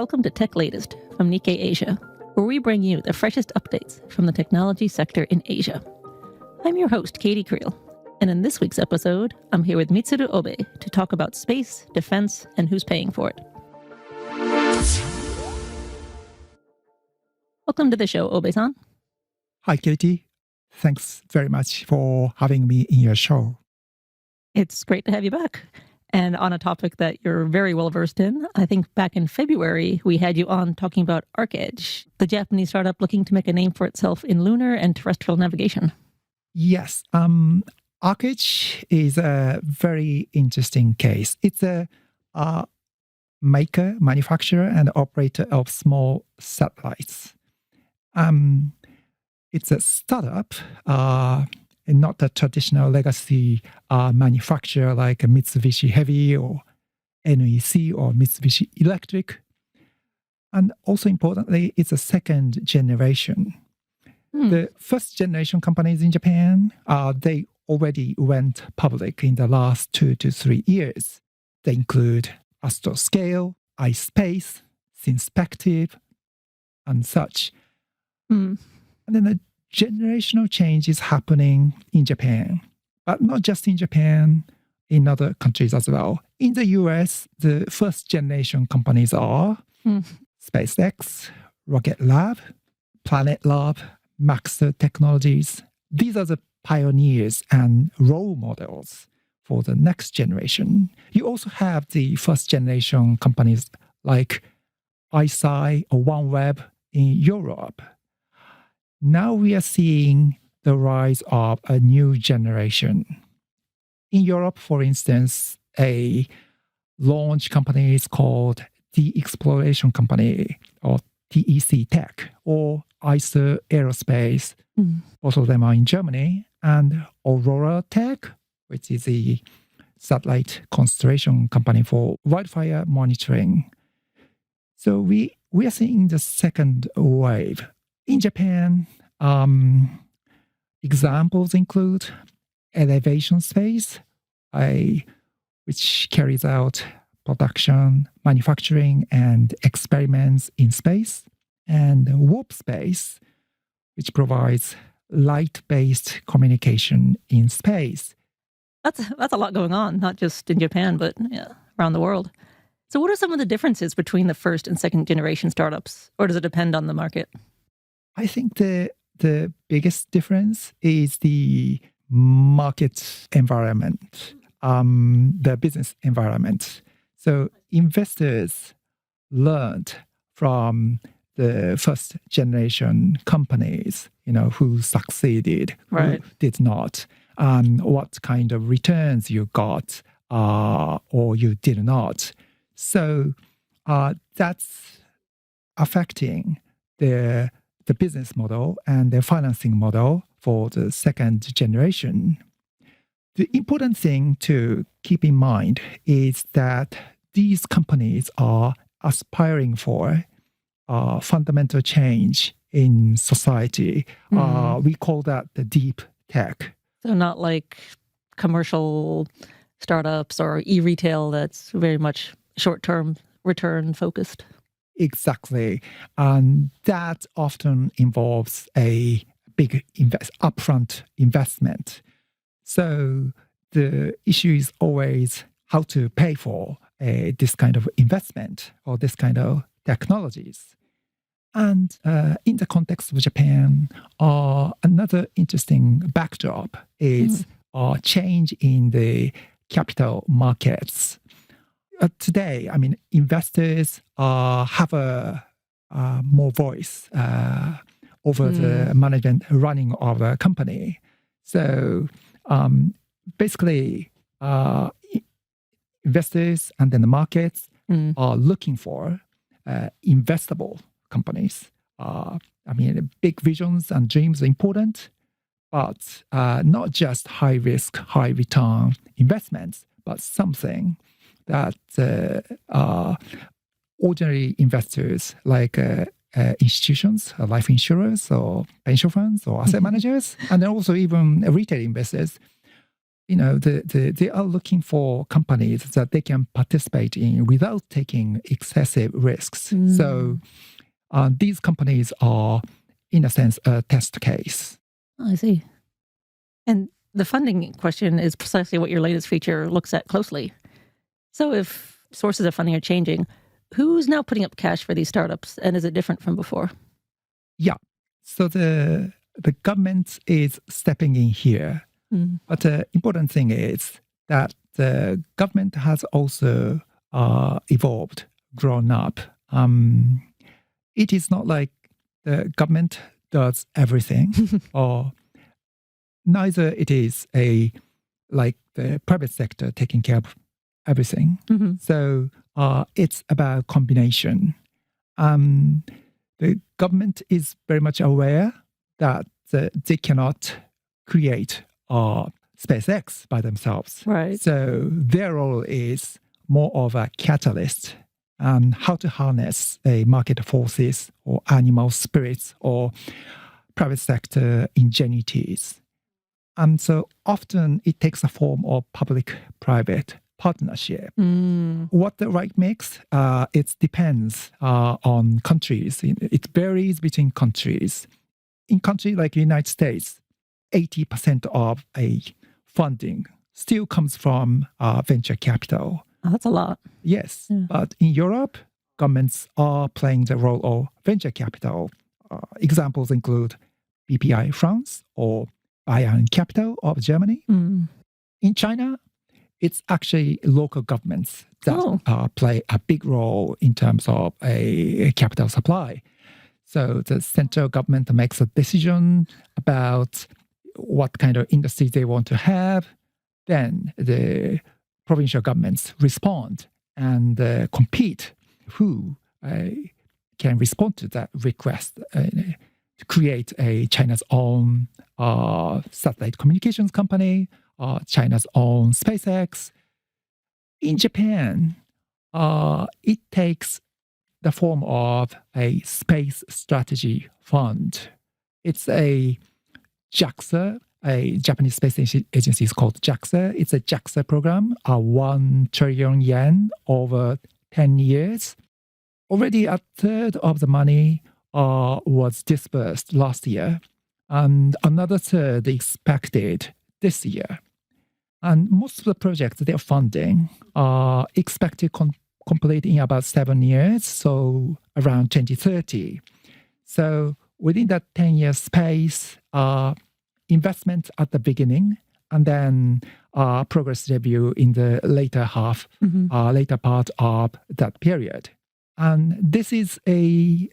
Welcome to Tech Latest from Nikkei Asia, where we bring you the freshest updates from the technology sector in Asia. I'm your host, Katey Creel, and in this week's episode, I'm here with Mitsuru Obe to talk about space, defense, and who's paying for it. Welcome to the show, Obe-san. Hi, Katie. Thanks very much for having me in your show. It's great to have you back. And on a topic that you're very well versed in, I think back in February, we had you on talking about ArcEdge, the Japanese startup looking to make a name for itself in lunar and terrestrial navigation. Yes, ArcEdge is a very interesting case. It's a maker, manufacturer, and operator of small satellites. It's a startup, and not a traditional legacy manufacturer like a Mitsubishi Heavy or NEC or Mitsubishi Electric. And also importantly, it's a second generation. The first generation companies in Japan, they already went public in the last 2 to 3 years. They include Astroscale, iSpace, Synspective, and such. And then the generational change is happening in Japan, but not just in Japan, in other countries as well. In the US, the first generation companies are SpaceX, Rocket Lab, Planet Lab, Maxar Technologies. These are the pioneers and role models for the next generation. You also have the first generation companies like ICEYE or OneWeb in Europe. Now we are seeing the rise of a new generation. In Europe, for instance, a launch company is called the Exploration Company, or TEC Tech, or ICER Aerospace. Both of them are in Germany. And Aurora Tech, which is a satellite constellation company for wildfire monitoring. So we are seeing the second wave. In Japan, examples include Elevation Space, which carries out production, manufacturing, and experiments in space, and Warp Space, which provides light-based communication in space. That's a lot going on, not just in Japan, but around the world. So what are some of the differences between the first and second generation startups, or does it depend on the market? I think the biggest difference is the market environment, the business environment. So investors learned from the first generation companies, who succeeded, who did not, what kind of returns you got or you did not. So that's affecting the business model and the financing model for the second generation. The important thing to keep in mind is that these companies are aspiring for fundamental change in society. We call that the deep tech. So not like commercial startups or e-retail that's very much short-term return focused. Exactly. And that often involves a big upfront investment. So the issue is always how to pay for this kind of investment or this kind of technologies. And in the context of Japan, another interesting backdrop is change in the capital markets. Today, investors have a more voice over the management running of a company. So basically, investors and then the markets are looking for investable companies. Big visions and dreams are important, but not just high risk, high return investments, but something that ordinary investors like institutions, life insurers or pension funds or asset managers, and then also even retail investors they are looking for companies that they can participate in without taking excessive risks. So these companies are, in a sense, a test case. I see. And the funding question is precisely what your latest feature looks at closely. So if sources of funding are changing, who's now putting up cash for these startups, and is it different from before? Yeah. So the government is stepping in here. But the important thing is that the government has also evolved, grown up. It is not like the government does everything, or neither it is like the private sector taking care of everything. So it's about combination. The government is very much aware that they cannot create SpaceX by themselves. Right. So their role is more of a catalyst on how to harness market forces or animal spirits or private sector ingenuities. And so often it takes a form of public-private partnership. What the right mix, it depends on countries. It varies between countries. In countries like the United States, 80% of a funding still comes from venture capital. Oh, that's a lot. Yes, but in Europe, governments are playing the role of venture capital. Examples include BPI France or Bayern Capital of Germany. In China, it's actually local governments that play a big role in terms of a capital supply. So the central government makes a decision about what kind of industry they want to have. Then the provincial governments respond and compete who can respond to that request to create China's own satellite communications company, China's own SpaceX. In Japan, it takes the form of a space strategy fund. It's a JAXA, a Japanese space agency is called JAXA. It's a JAXA program, 1 trillion yen over 10 years. Already a third of the money was disbursed last year, and another third expected this year. And most of the projects they're funding are expected to complete in about 7 years, so around 2030. So within that 10-year space, investment at the beginning, and then progress review in the later part of that period. And this is the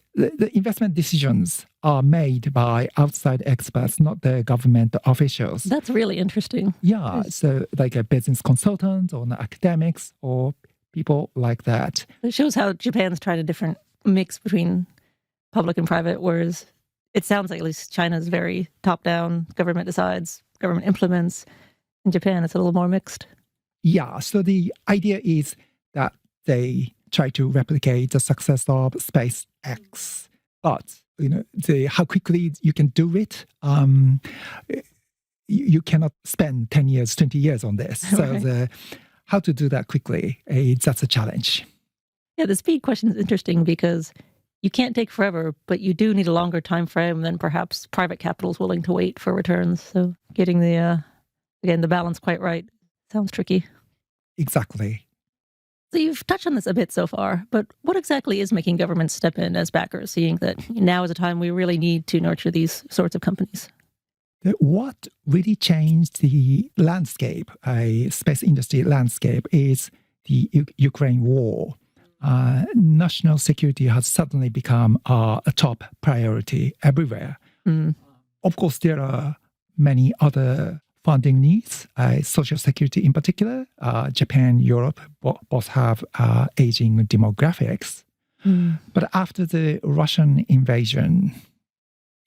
investment decisions are made by outside experts, not the government officials. That's really interesting. Yeah, so like a business consultant or academics or people like that. It shows how Japan's tried a different mix between public and private, whereas it sounds like at least China's very top-down, government decides, government implements. In Japan, it's a little more mixed. Yeah, so the idea is that they try to replicate the success of SpaceX, but how quickly you can do it, you cannot spend 10 years, 20 years on this. So how to do that quickly, that's a challenge. Yeah, the speed question is interesting because you can't take forever, but you do need a longer time frame than perhaps private capital is willing to wait for returns. So getting the balance quite right sounds tricky. Exactly. So you've touched on this a bit so far, but what exactly is making governments step in as backers, seeing that now is a time we really need to nurture these sorts of companies? What really changed the landscape, space industry landscape, is the Ukraine war. National security has suddenly become a top priority everywhere. Of course, there are many other funding needs, social security in particular. Japan, Europe both have aging demographics. But after the Russian invasion,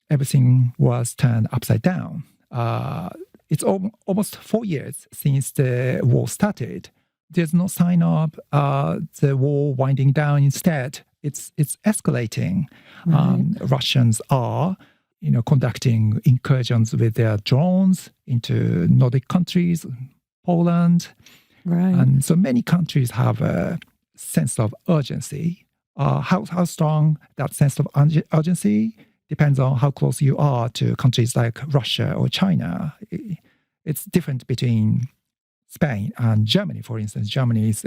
everything was turned upside down. It's almost 4 years since the war started. There's no sign of the war winding down. Instead, it's escalating. Russians are conducting incursions with their drones into Nordic countries, Poland. Right. And so many countries have a sense of urgency. How strong that sense of urgency depends on how close you are to countries like Russia or China. It's different between Spain and Germany, for instance. Germany is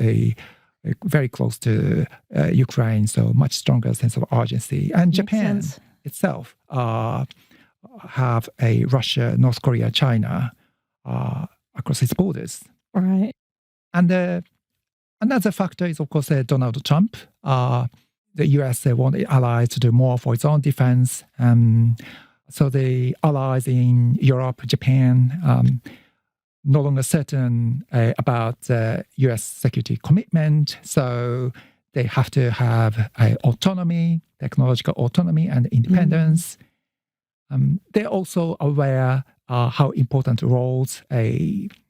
very close to Ukraine, so much stronger sense of urgency. And Makes Japan sense. itself have a Russia, North Korea, China across its borders. Right. And another factor is, of course, Donald Trump. The US want its allies to do more for its own defense. So the allies in Europe, Japan, no longer certain about US security commitment. So they have to have autonomy, technological autonomy and independence. They're also aware how important roles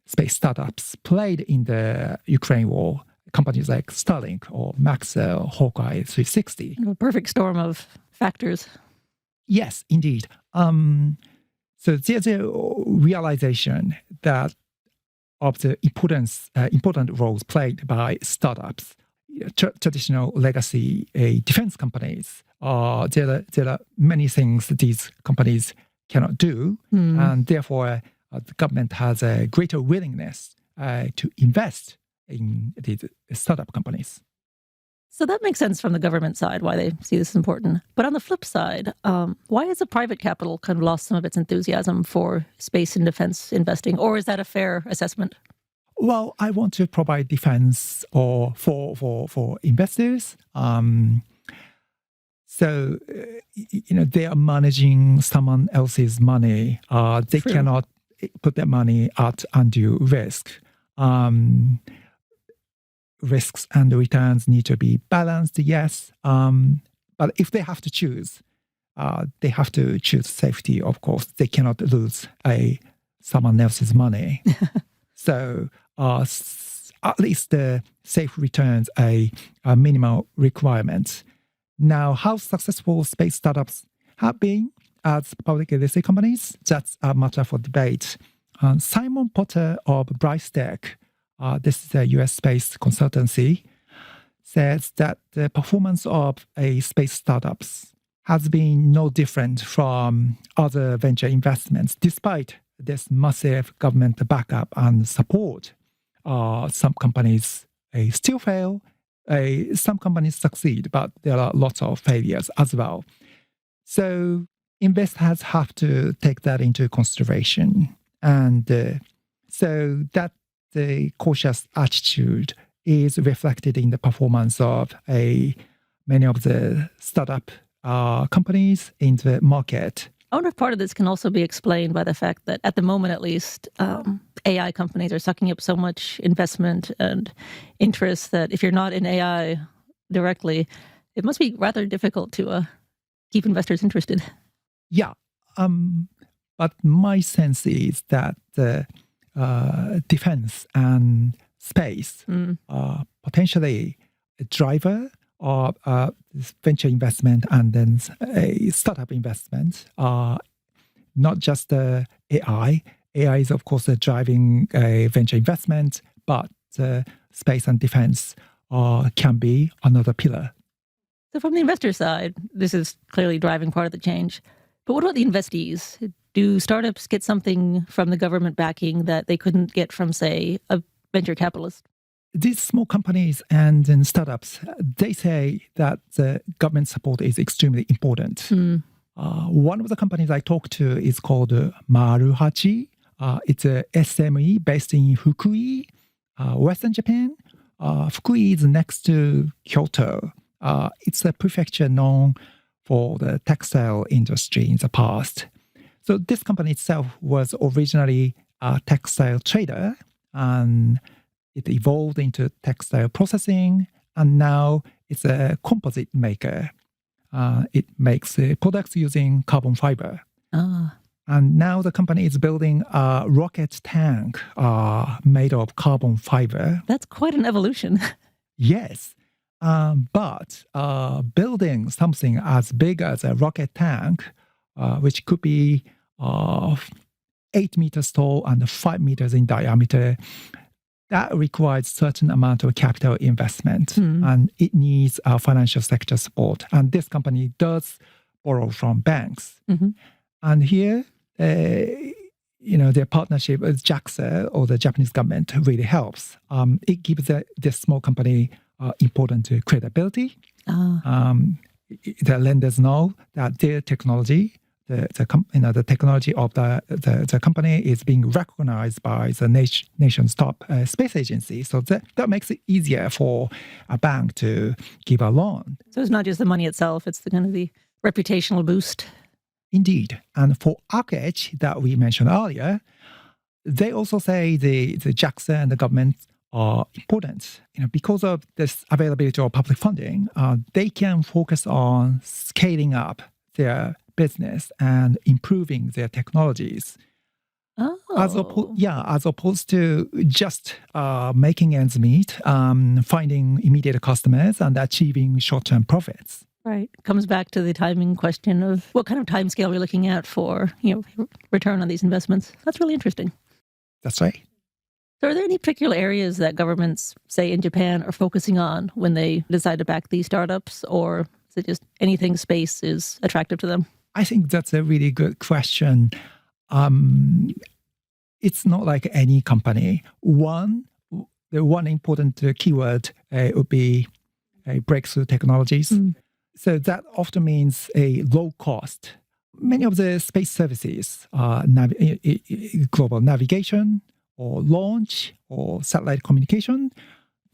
space startups played in the Ukraine war. Companies like Starlink or Maxell, Hawkeye 360. A perfect storm of factors. Yes, indeed. So there's a realization that of the important roles played by startups, traditional legacy defense companies. There are many things that these companies cannot do, and therefore the government has a greater willingness to invest in these startup companies. So that makes sense from the government side, why they see this important. But on the flip side, why has the private capital kind of lost some of its enthusiasm for space and defense investing? Or is that a fair assessment? Well, I want to provide defense for investors. So, they are managing someone else's money. They True. cannot put their money at undue risk. Risks and returns need to be balanced, yes. But if they have to choose, they have to choose safety, of course. They cannot lose someone else's money. So at least the safe returns a minimal requirement. Now, how successful space startups have been as publicly listed companies, that's a matter for debate. Simon Potter of Brightech, this is a US space consultancy, says that the performance of space startups has been no different from other venture investments, despite this massive government backup and support. Some companies still fail. Some companies succeed, but there are lots of failures as well. So investors have to take that into consideration. And so that the cautious attitude is reflected in the performance of many of the startup companies in the market. I wonder if part of this can also be explained by the fact that at the moment, at least, AI companies are sucking up so much investment and interest that if you're not in AI directly, it must be rather difficult to keep investors interested. Yeah. But my sense is that defense and space are potentially a driver of venture investment and then a startup investment, not just AI. AI is, of course, driving venture investment, but space and defense can be another pillar. So from the investor side, this is clearly driving part of the change. But what about the investees? Do startups get something from the government backing that they couldn't get from, say, a venture capitalist? These small companies and then startups, they say that the government support is extremely important. One of the companies I talked to is called Maruhachi. It's a SME based in Fukui, Western Japan. Fukui is next to Kyoto. It's a prefecture known for the textile industry in the past. So this company itself was originally a textile trader, and it evolved into textile processing, and now it's a composite maker. It makes products using carbon fiber. And now the company is building a rocket tank made of carbon fiber. That's quite an evolution. Yes. But building something as big as a rocket tank, which could be 8 meters tall and 5 meters in diameter, that requires certain amount of capital investment, and it needs financial sector support. And this company does borrow from banks. And here, their partnership with JAXA or the Japanese government really helps. It gives this small company important credibility. The lenders know that their technology, the technology of the company is being recognized by the nation's top space agency. So that makes it easier for a bank to give a loan. So it's not just the money itself, it's the kind of the reputational boost. Indeed. And for ArcEdge that we mentioned earlier, they also say the JAXA and the government are important. Because of this availability of public funding, they can focus on scaling up their business and improving their technologies. As opposed to just making ends meet, finding immediate customers and achieving short-term profits. Right. Comes back to the timing question of what kind of time scale we're looking at for, return on these investments. That's really interesting. That's right. So are there any particular areas that governments, say in Japan, are focusing on when they decide to back these startups, or is it just anything space is attractive to them? I think that's a really good question. It's not like any company. The one important keyword would be breakthrough technologies. So that often means a low cost. Many of the space services, global navigation or launch or satellite communication,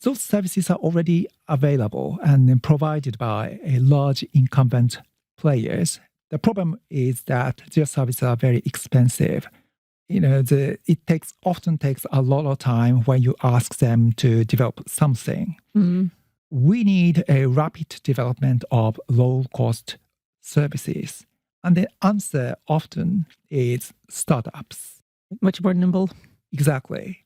those services are already available and then provided by a large incumbent players. The problem is that their services are very expensive. It often takes a lot of time when you ask them to develop something. We need a rapid development of low-cost services. And the answer often is startups. Much more nimble. Exactly.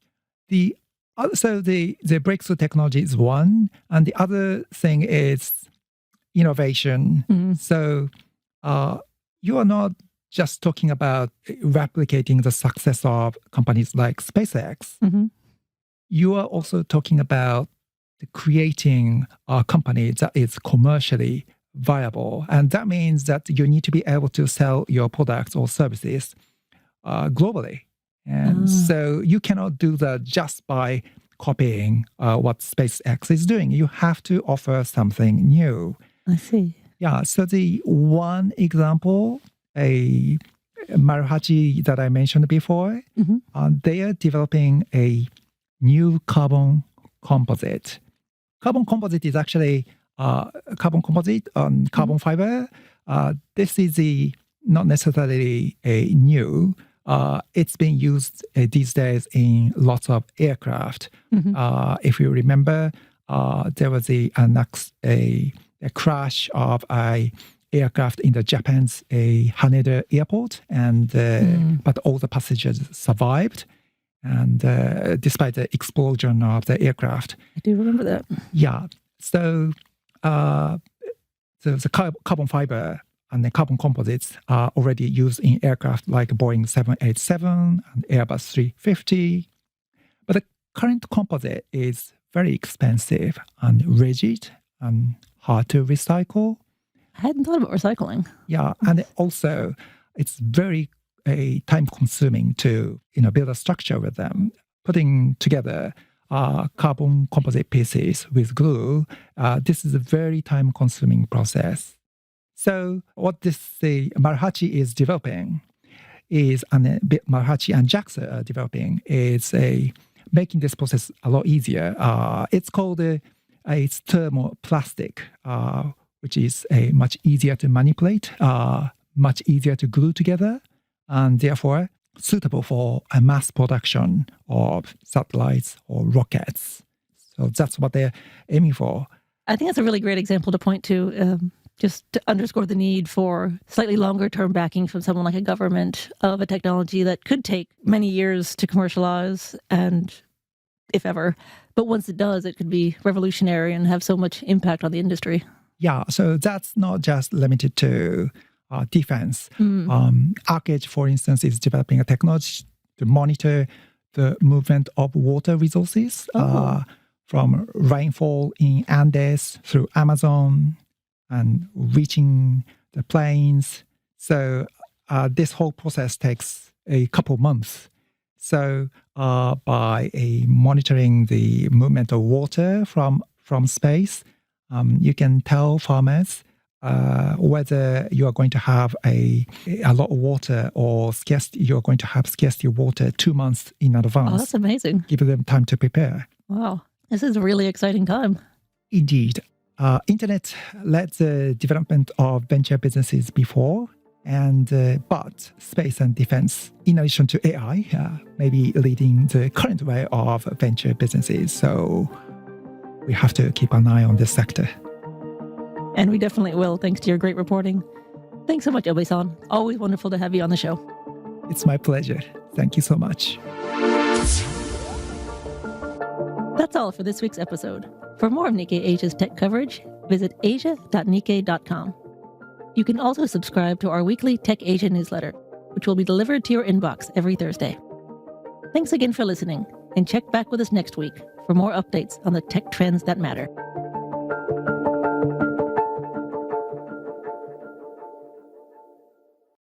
So the breakthrough technology is one, and the other thing is innovation. So you are not just talking about replicating the success of companies like SpaceX. You are also talking about creating a company that is commercially viable. And that means that you need to be able to sell your products or services globally. And so you cannot do that just by copying what SpaceX is doing. You have to offer something new. I see. Yeah, so the one example, a Maruhachi that I mentioned before, they are developing a new carbon composite. Carbon composite is actually carbon composite on carbon fiber. This is not necessarily a new. It's being used these days in lots of aircraft. If you remember, there was a crash of a aircraft in the Japan's Haneda airport, and but all the passengers survived. And despite the explosion of the aircraft. I do remember that. Yeah. So the carbon fiber and the carbon composites are already used in aircraft like Boeing 787 and Airbus 350. But the current composite is very expensive and rigid and hard to recycle. I hadn't thought about recycling. Yeah. And also, it's very time-consuming to build a structure with them. Putting together carbon composite pieces with glue, this is a very time-consuming process. So what the Maruhachi is developing is, and Maruhachi and JAXA are developing, is making this process a lot easier. It's called it's thermoplastic, which is much easier to manipulate, much easier to glue together, and therefore suitable for a mass production of satellites or rockets. So that's what they're aiming for. I think that's a really great example to point to, just to underscore the need for slightly longer term backing from someone like a government of a technology that could take many years to commercialize, and if ever. But once it does, it could be revolutionary and have so much impact on the industry. Yeah, so that's not just limited to defense. ArcEdge, for instance, is developing a technology to monitor the movement of water resources from rainfall in Andes through Amazon and reaching the plains. So this whole process takes a couple months. So by monitoring the movement of water from space, you can tell farmers whether you are going to have a lot of water or you're going to have scarcity of water 2 months in advance. Oh, that's amazing. Give them time to prepare. Wow. This is a really exciting time. Indeed. Internet led the development of venture businesses before, but space and defense, in addition to AI, may be leading the current way of venture businesses. So we have to keep an eye on this sector. And we definitely will, thanks to your great reporting. Thanks so much, Obe-san. Always wonderful to have you on the show. It's my pleasure. Thank you so much. That's all for this week's episode. For more of Nikkei Asia's tech coverage, visit asia.nikkei.com. You can also subscribe to our weekly Tech Asia newsletter, which will be delivered to your inbox every Thursday. Thanks again for listening, and check back with us next week for more updates on the tech trends that matter.